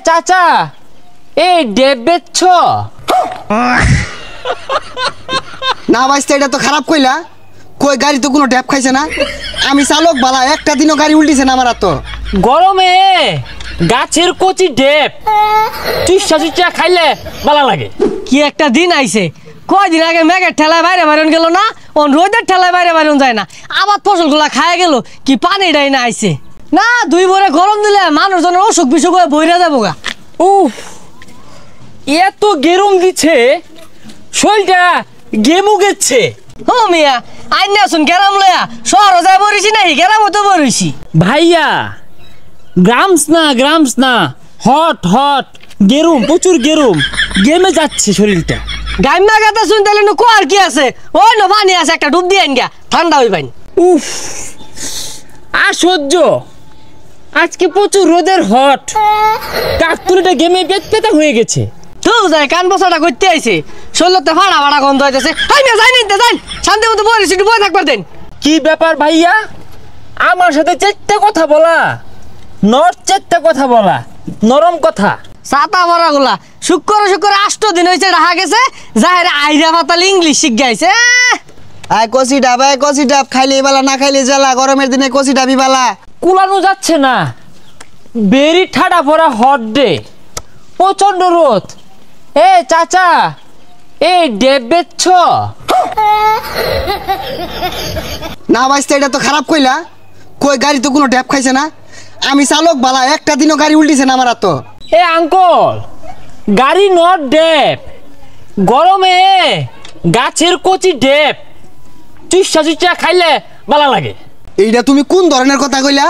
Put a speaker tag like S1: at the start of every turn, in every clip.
S1: চাচা এই ডেব বেচছ
S2: না ভাইস্তে, এটা তো খারাপ কইলা। কই গাড়ি তো কোনো ড্যাপ খাইছে না। আমি চালক বালা, একটা দিনও গাড়ি উল্টিছে না আমার। তো
S1: গরমে গাছের কচি ডেব চুষা চুষা খাইলে ভালো লাগে।
S3: কি একটা দিন আইছে, কয়দিন আগে মেঘের ঠেলায় বাইরে বাইরন গেল না, ও রোদের ঠেলায় বাইরে বাইরন যায় না, আবার ফসলগুলা খায় গেল কি পানিটাই না আইছে না। দুই ভরে গরম দিলে মানুষজনের অসুখ বিসুখ হয়ে বইরা যাবো গা।
S1: উফ, এত গেরুম দিচ্ছে, শরীরটা গেমু গেছে।
S3: ও মিয়া আইন আসুন গেরাম লয়া, শহর যায় বরিছি নাহি গেরাম তো বরিছি।
S1: ভাইয়া গ্রামস না হট হট গেরুম, প্রচুর গেরুম, গেমে যাচ্ছে শরীরটা।
S3: গাইমা গাতা শুন তাহলে নু কোয়ার কি আছে, ওই নো পানি আছে, একটা ডুব দিয়ে আইন গা, ঠান্ডা হই পাইন।
S1: উফ, আর সহ্য, আজকে প্রচুর রোদের হট, কাকতুলিটা গেমে পেতা হয়ে গেছে।
S3: তো যায় কান বসাটা করতে আইছে, শরীরতে ফাড়া ফাড়া গন্ধ হইতেছে। হাই মিয়া যাই নিতে যাই, শান্তি মতো বরিছি, একটু বই থাকবার দেন।
S1: কি ব্যাপার ভাইয়া, আমার সাথে চেট্টা কথা বলা, চেট্টা কথা বলা, নরম কথা।
S3: ছাতা ভরা গুলা শুক্র 8 দিন হয়েছে রাখা গেছে, যাহের আইরা পাতাল ইংলিশ শিখ গাইছে।
S2: আয় কষি ডাব খাইলে বালা, না খাইলে জ্বালা। গরমের দিনে কষি ডাবি বালা।
S1: কুলানো যাচ্ছে না, বেরি ঠাডা পড়া হট ডে, প্রচন্ড রোদ। এ চাচা এই ডেব বেচছ?
S2: না ভাইস্তে, এটা তো খারাপ কইলা। কই গাড়ি তো কোনো ড্যাপ খাইছে না। আমি চালক বালা, একটা দিনও গাড়ি উল্টিছে না আমার। তো
S1: এ আঙ্কল, গাড়ি নট ডেব, গরমে গাছের কচি ডেব চুষা চুষা খাইলে ভালো লাগে।
S2: এইটা তুমি কোন ধরনের কথা কইলা?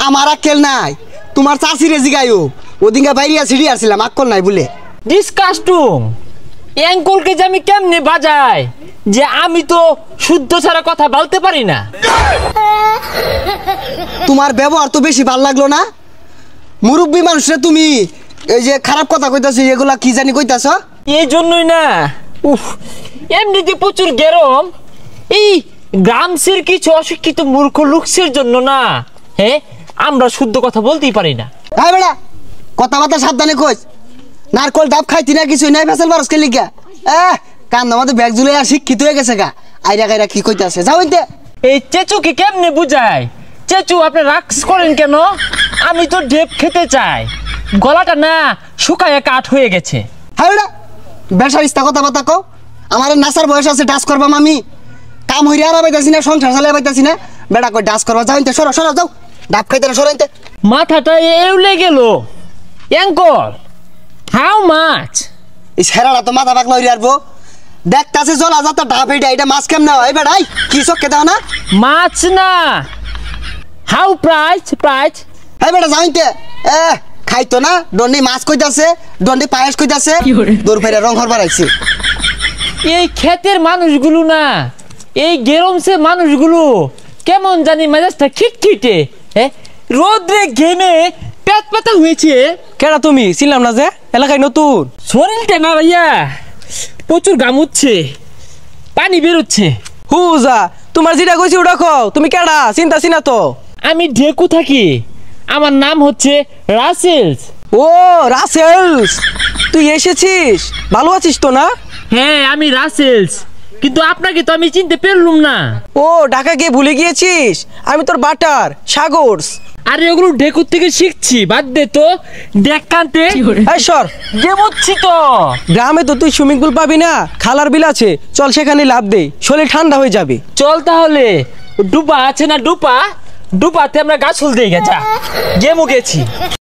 S2: আমার আক্কেল নাই, তোমার চাষিরে জিগাইও। ওদিনকে বাইরিয়া ছিড়ি আসছিলাম, আক্কল নাই বলে।
S1: ডিসকাস্টুম, অ্যাঙ্কলকে যে আমি কেমনে বাজাই, যে আমি তো শুদ্ধ ছাড়া কথা বলতে পারি না।
S2: তোমার ব্যবহার তো বেশি ভাল লাগলো না। মুরব্বী মানুষে তুমি এই যে খারাপ কথা কইতাছো, এগুলা কি জানি কইতাছ?
S1: এই জন্যই না, উফ, এমনিতে প্রচুর গরম, এই গ্রামসের কিছু অশিক্ষিত মূর্খ লোকসের জন্য না, হ্যাঁ আমরা শুদ্ধ কথা বলতেই পারি না।
S2: হ্যাঁ বেড়া, কথাবার্তা সাবধানে কইস। নারকল ডাব খাইতি না, কিছু নাই, ফেসাল বারসকে লিখা। কান আমাদের ব্যাগ জুলে শিক্ষিত হয়ে গেছে গা। আইরা গাইরা কি কইতাছে, যাও ইনতে।
S1: এই চেচুকে কেমনে বুঝায়? চেচু আপনি রাক্স করেন কেন? আমি তো ডেপ খেতে চাই, গলাটা না শুকায় কাঠ হয়ে গেছে।
S2: হ্যাঁ বেড়া, বেসারিস্তা কথাবার্তা কও। আমার নাসার বয়স আছে, ডাস করবাম আমি। কাম হইরে আর পাইতাছি না, সংসার চালাই পাইতাছি না। বেড়া কই ডাস করবা, যাও ইনতে, সরো যাও। ডাব খাইতে না, সরো ইনতে।
S1: মাথাটা এউলে গেল। Uncle, how much?
S2: এই সেরাটা তো মাথা পাকলা হইরে আরবো। দেখতাছে জলা যাতা ডাব, এটা মাছ কেমনে হয় বেড়াই? কি চোখকে দাও না?
S1: মাছ না, হাউ প্রাইস?
S2: হ্যাঁ বেটা, যাও ইনতে। খাইতো না, দন্ডি মাছ কইতাছে, দন্ডি পায়েস কইতাছে, দৌড় ফেরে রং হরবার আইছে।
S1: এই ক্ষেতের মানুষগুলো না, এই গেরমসে মানুষগুলো কেমন জানি মেজাজটা খিটখিটে, রোদ্রে ঘেমে পেট পাতা হয়েছে।
S3: কেডা তুমি? ছিলাম না যে এলাকায় নতুন।
S1: শরীরটা না ভাইয়া প্রচুর গামুচ্ছে, পানি বেরোচ্ছে।
S3: হুজা, তোমার যেটা কইছি ওটা কও। তুমি কেডা? চিন্তাছি না তো।
S1: আমি ঢেকু থাকি, আমার নাম হচ্ছে রাসেলস।
S3: ও রাসেলস, তুই এসেছিস? ভালো আছিস তো না?
S1: হ্যাঁ আমি রাসেলস, কিন্তু আপনাকে তো আমি চিনতে পারলুম না।
S3: ও ঢাকা গিয়ে ভুলে গিয়েছিস? আমি তোর বাটার সাগরস।
S1: আরে ওগুলো ঢেকুর থেকে শিখছি, বাদ দে তো। দেখ কান্তে
S3: সর,
S1: গেমুচ্ছি তো।
S3: গ্রামে তো তুই সুইমিং পুল পাবি না, খালার বিল আছে, চল সেখানে লাভ দে, শরীর ঠান্ডা হয়ে যাবে।
S1: চল তাহলে, ডুপা আছে না, ডুপাতে আমরা গাছ ফুল দিয়ে গেছা গেমু গেছি।